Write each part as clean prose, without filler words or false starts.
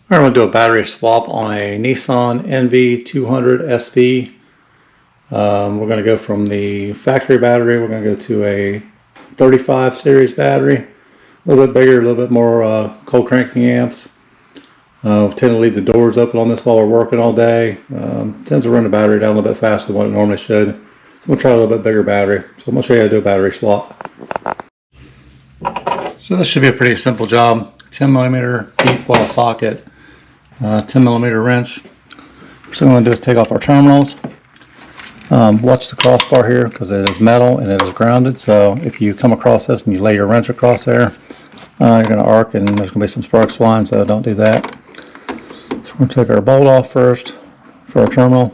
We're going to do a battery swap on a Nissan NV200 SV. We're going to go from the factory battery, we're going to go to a 35 series battery. A little bit bigger, a little bit more cold cranking amps. We tend to leave the doors open on this while we're working all day. Tends to run the battery down a little bit faster than what it normally should. So I'm going to try a little bit bigger battery. So I'm going to show you how to do a battery swap. So this should be a pretty simple job. 10mm deep wall socket, 10mm wrench. First thing I'm going to do is take off our terminals. Watch the crossbar here because it is metal and it is grounded. So if you come across this and you lay your wrench across there, you're going to arc and there's going to be some sparks flying, so don't do that. So we're going to take our bolt off first for our terminal.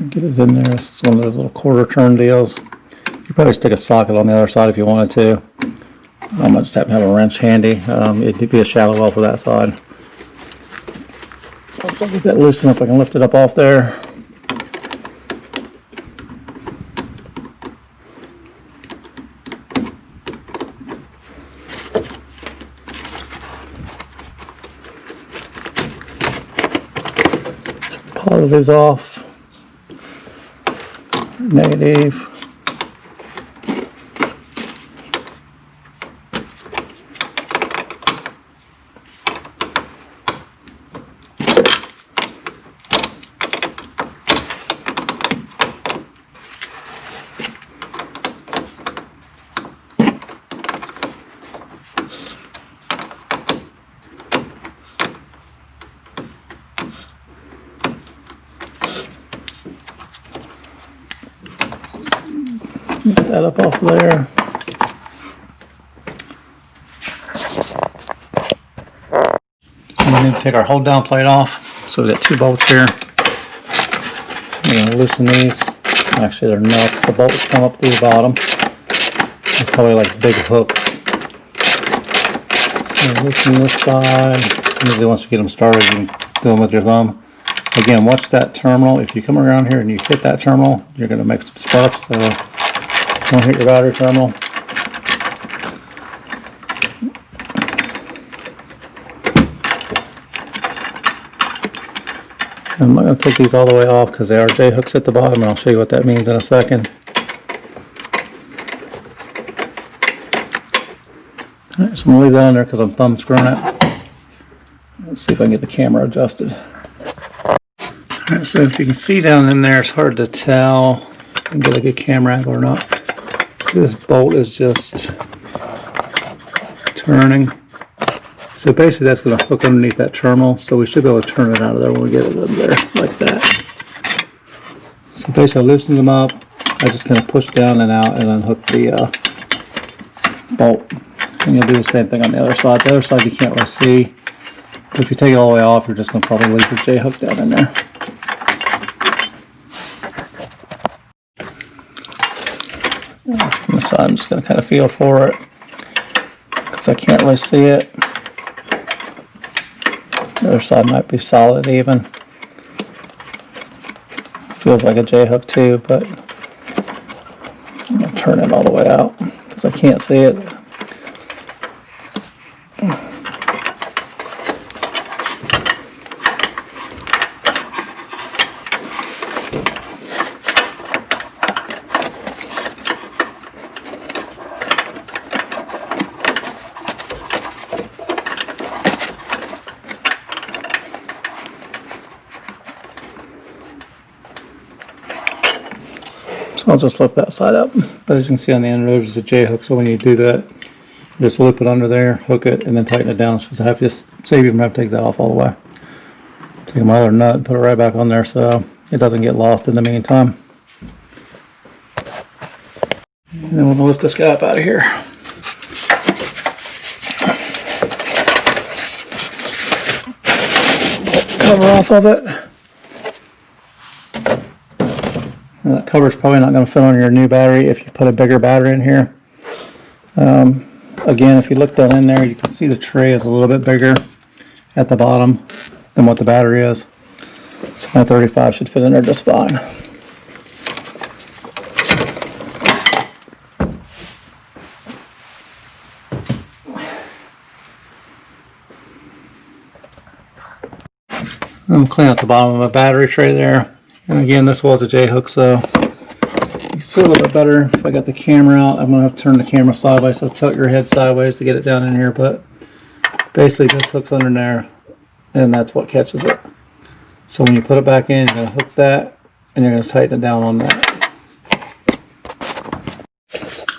Get it in there. This is one of those little quarter turn deals. You probably stick a socket on the other side if you wanted to. I might just happen to have a wrench handy. It'd be a shallow well for that side. Once I get that loose enough, I can lift it up off there. Positives off. Negative. Get that up off there. So we need to take our hold down plate off. So we got two bolts here. We're going to loosen these. Actually, they're nuts. The bolts come up through the bottom. They're probably like big hooks. So loosen this side. Usually once you get them started, you can do them with your thumb. Again, watch that terminal. If you come around here and you hit that terminal, you're going to make some sparks. So don't hit your battery terminal. I'm not going to take these all the way off because they are J-hooks at the bottom, and I'll show you what that means in a second. Alright, so I'm going to leave that on there because I'm thumb screwing it. Let's see if I can get the camera adjusted. Alright, so if you can see down in there, it's hard to tell if I can get a good camera angle or not. This bolt is just turning. So basically that's going to hook underneath that terminal, so we should be able to turn it out of there when we get it in there, like that. So basically I loosened them up, I just kind of push down and out and unhook the bolt. And you'll do the same thing on the other side. The other side you can't really see, but if you take it all the way off, you're just going to probably leave the J-hook down in there. On the side, I'm just going to kind of feel for it because I can't really see it. The other side might be solid even. Feels like a J-hook too, but I'm going to turn it all the way out because I can't see it. So I'll just lift that side up, but as you can see on the end there's a J-hook, so when you do that, you just loop it under there, hook it, and then tighten it down. So I have to just save you from having to take that off all the way. Take my other nut and put it right back on there so it doesn't get lost in the meantime. And then we'll lift this guy up out of here. Cover off of it. And that cover is probably not going to fit on your new battery if you put a bigger battery in here. Again, if you look down in there, you can see the tray is a little bit bigger at the bottom than what the battery is. So my 35 should fit in there just fine. I'm going to clean out the bottom of my battery tray there. And again, this was a J-hook, so you can see a little bit better if I got the camera out. I'm going to have to turn the camera sideways, so tilt your head sideways to get it down in here. But basically, this hook's under there, and that's what catches it. So when you put it back in, you're going to hook that, and you're going to tighten it down on that.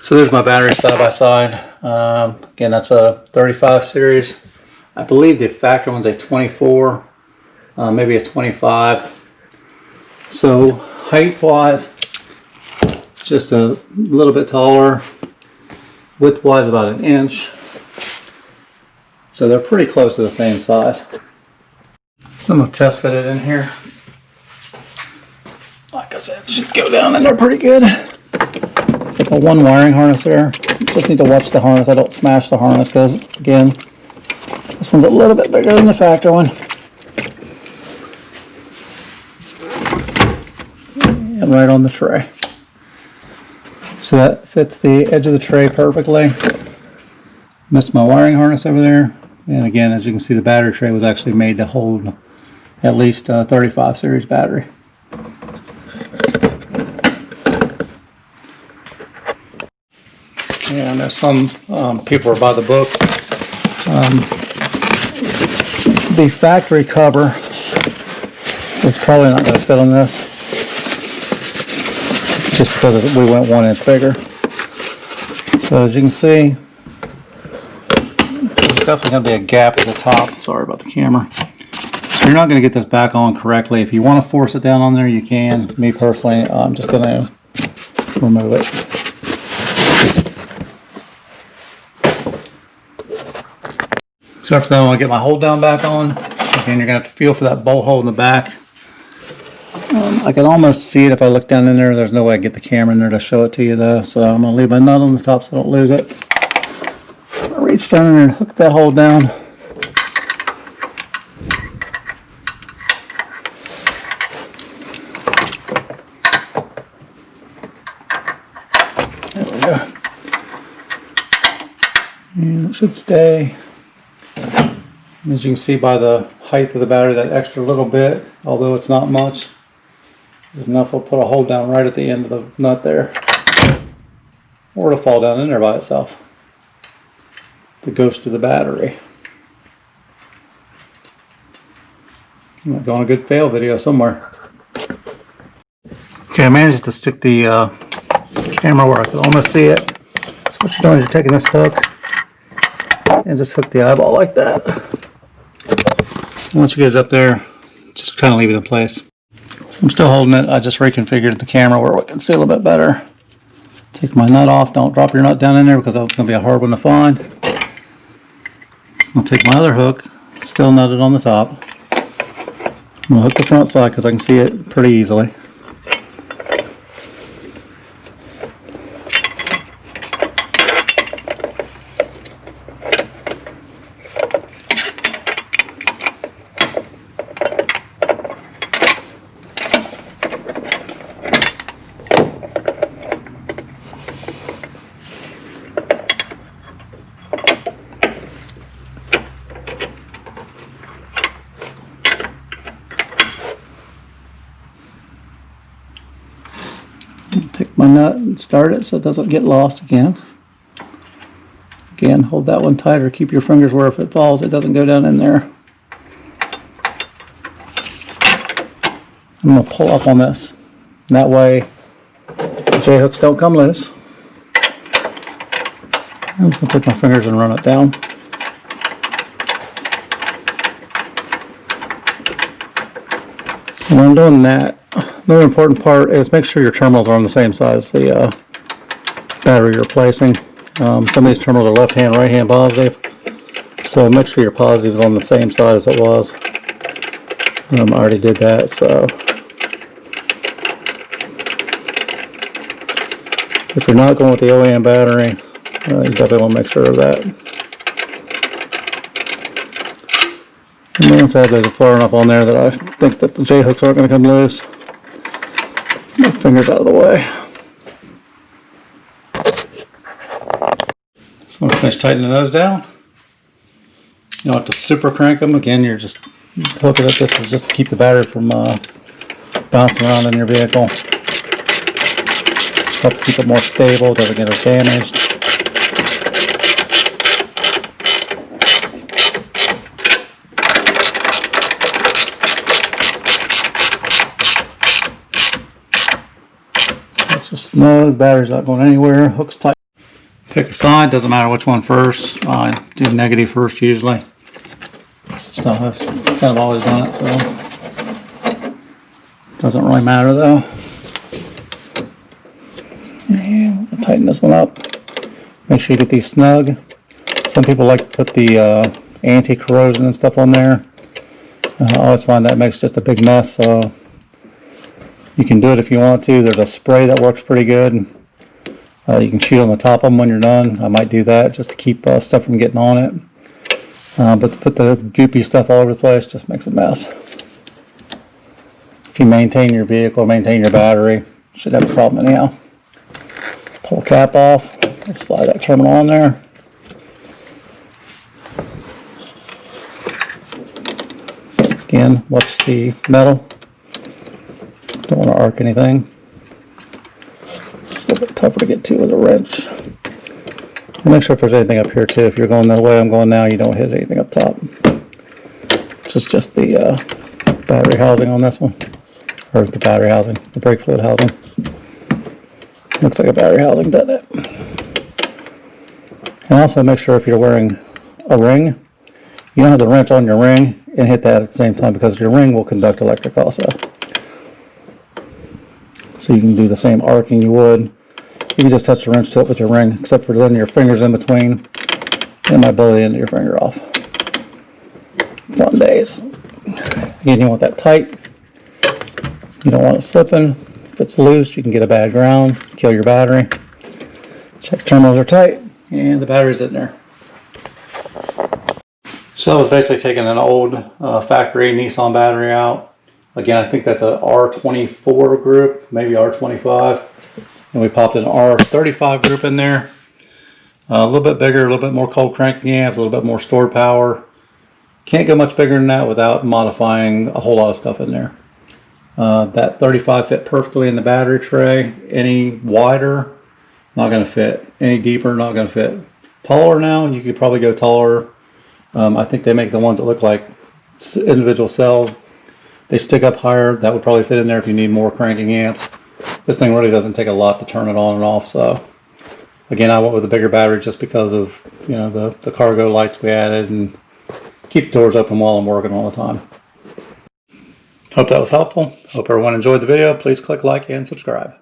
So there's my battery side by side. Again, that's a 35 series. I believe the factory one's a 24, maybe a 25. So height wise, just a little bit taller. Width wise, about an inch. So they're pretty close to the same size. So I'm going to test fit it in here. Like I said, it should go down in there pretty good. Got the one wiring harness there. Just need to watch the harness. I don't smash the harness because, again, this one's a little bit bigger than the factory one. And right on the tray. So that fits the edge of the tray perfectly. Missed my wiring harness over there. And again, as you can see, the battery tray was actually made to hold at least a 35 series battery. Yeah, I know some people are by the book. The factory cover is probably not going to fit on this, just because we went 1 inch bigger. So as you can see, there's definitely going to be a gap at the top. Sorry about the camera. So you're not going to get this back on correctly. If you want to force it down on there, you can. Me personally, I'm just going to remove it. So after that, I want to get my hold down back on. Again, you're going to have to feel for that bolt hole in the back. I can almost see it if I look down in there. There's no way I can get the camera in there to show it to you though. So I'm going to leave my nut on the top so I don't lose it. I'll reach down in there and hook that hole down. There we go. And it should stay. As you can see by the height of the battery, that extra little bit, although it's not much, is enough. We'll put a hole down right at the end of the nut there, or it'll fall down in there by itself. The ghost of the battery. I'm going to go on a good fail video somewhere. Okay, I managed to stick the camera where I could almost see it. So what you're doing is you're taking this hook and just hook the eyeball like that. Once you get it up there, just kind of leave it in place. So I'm still holding it. I just reconfigured the camera where it can see a little bit better. Take my nut off. Don't drop your nut down in there because that's going to be a hard one to find. I'll take my other hook, still nutted on the top. I'm going to hook the front side because I can see it pretty easily. Take my nut and start it so it doesn't get lost again. Again, hold that one tighter. Keep your fingers where if it falls, it doesn't go down in there. I'm going to pull up on this. And that way, the J-hooks don't come loose. I'm just going to take my fingers and run it down. When I'm doing that, another important part is make sure your terminals are on the same side as the battery you're replacing. Some of these terminals are left-hand, right-hand positive, so make sure your positive is on the same side as it was. I already did that, so if you're not going with the OEM battery, you definitely want to make sure of that. And once I have those far enough on there that I think that the J-hooks aren't going to come loose, my fingers out of the way. So I'm going to finish tightening those down. You don't have to super crank them. Again, you're just Hook it up. This is just to keep the battery from bouncing around in your vehicle. Helps keep it more stable, doesn't get as damaged. So it's just snug, the battery's not going anywhere, hook's tight. Pick a side, doesn't matter which one first. I do negative first usually. Just I've kind of always done it, so doesn't really matter though. And we'll tighten this one up. Make sure you get these snug. Some people like to put the anti-corrosion and stuff on there. I always find that makes just a big mess, so you can do it if you want to. There's a spray that works pretty good. You can shoot on the top of them when you're done. I might do that just to keep stuff from getting on it. But to put the goopy stuff all over the place just makes a mess. If you maintain your vehicle, maintain your battery, you should have a problem anyhow. Pull the cap off, slide that terminal on there. Again, watch the metal. Don't want to arc anything. It's a little bit tougher to get to with a wrench. And make sure if there's anything up here too. If you're going the way I'm going now, you don't hit anything up top. Just the battery housing on this one. Or the battery housing, the brake fluid housing. Looks like a battery housing, doesn't it? And also make sure if you're wearing a ring, you don't have the wrench on your ring and hit that at the same time, because your ring will conduct electric also. So you can do the same arcing you would. You can just touch the wrench to it with your ring, except for letting your fingers in between. And my ability to end your finger off. Fun days. Again, you want that tight. You don't want it slipping. If it's loose, you can get a bad ground, kill your battery. Check terminals are tight, and the battery's in there. So I was basically taking an old factory Nissan battery out. Again, I think that's a R24 group, maybe R25. And we popped an R35 group in there. A little bit bigger, a little bit more cold cranking amps, a little bit more stored power. Can't go much bigger than that without modifying a whole lot of stuff in there. That 35 fit perfectly in the battery tray. Any wider, not going to fit. Any deeper, not going to fit. Taller now, you could probably go taller. I think they make the ones that look like individual cells. They stick up higher. That would probably fit in there if you need more cranking amps. This thing really doesn't take a lot to turn it on and off. So again, I went with a bigger battery just because of, you know, the cargo lights we added, and keep the doors open while I'm working all the time. Hope that was helpful. Hope everyone enjoyed the video. Please click like and subscribe.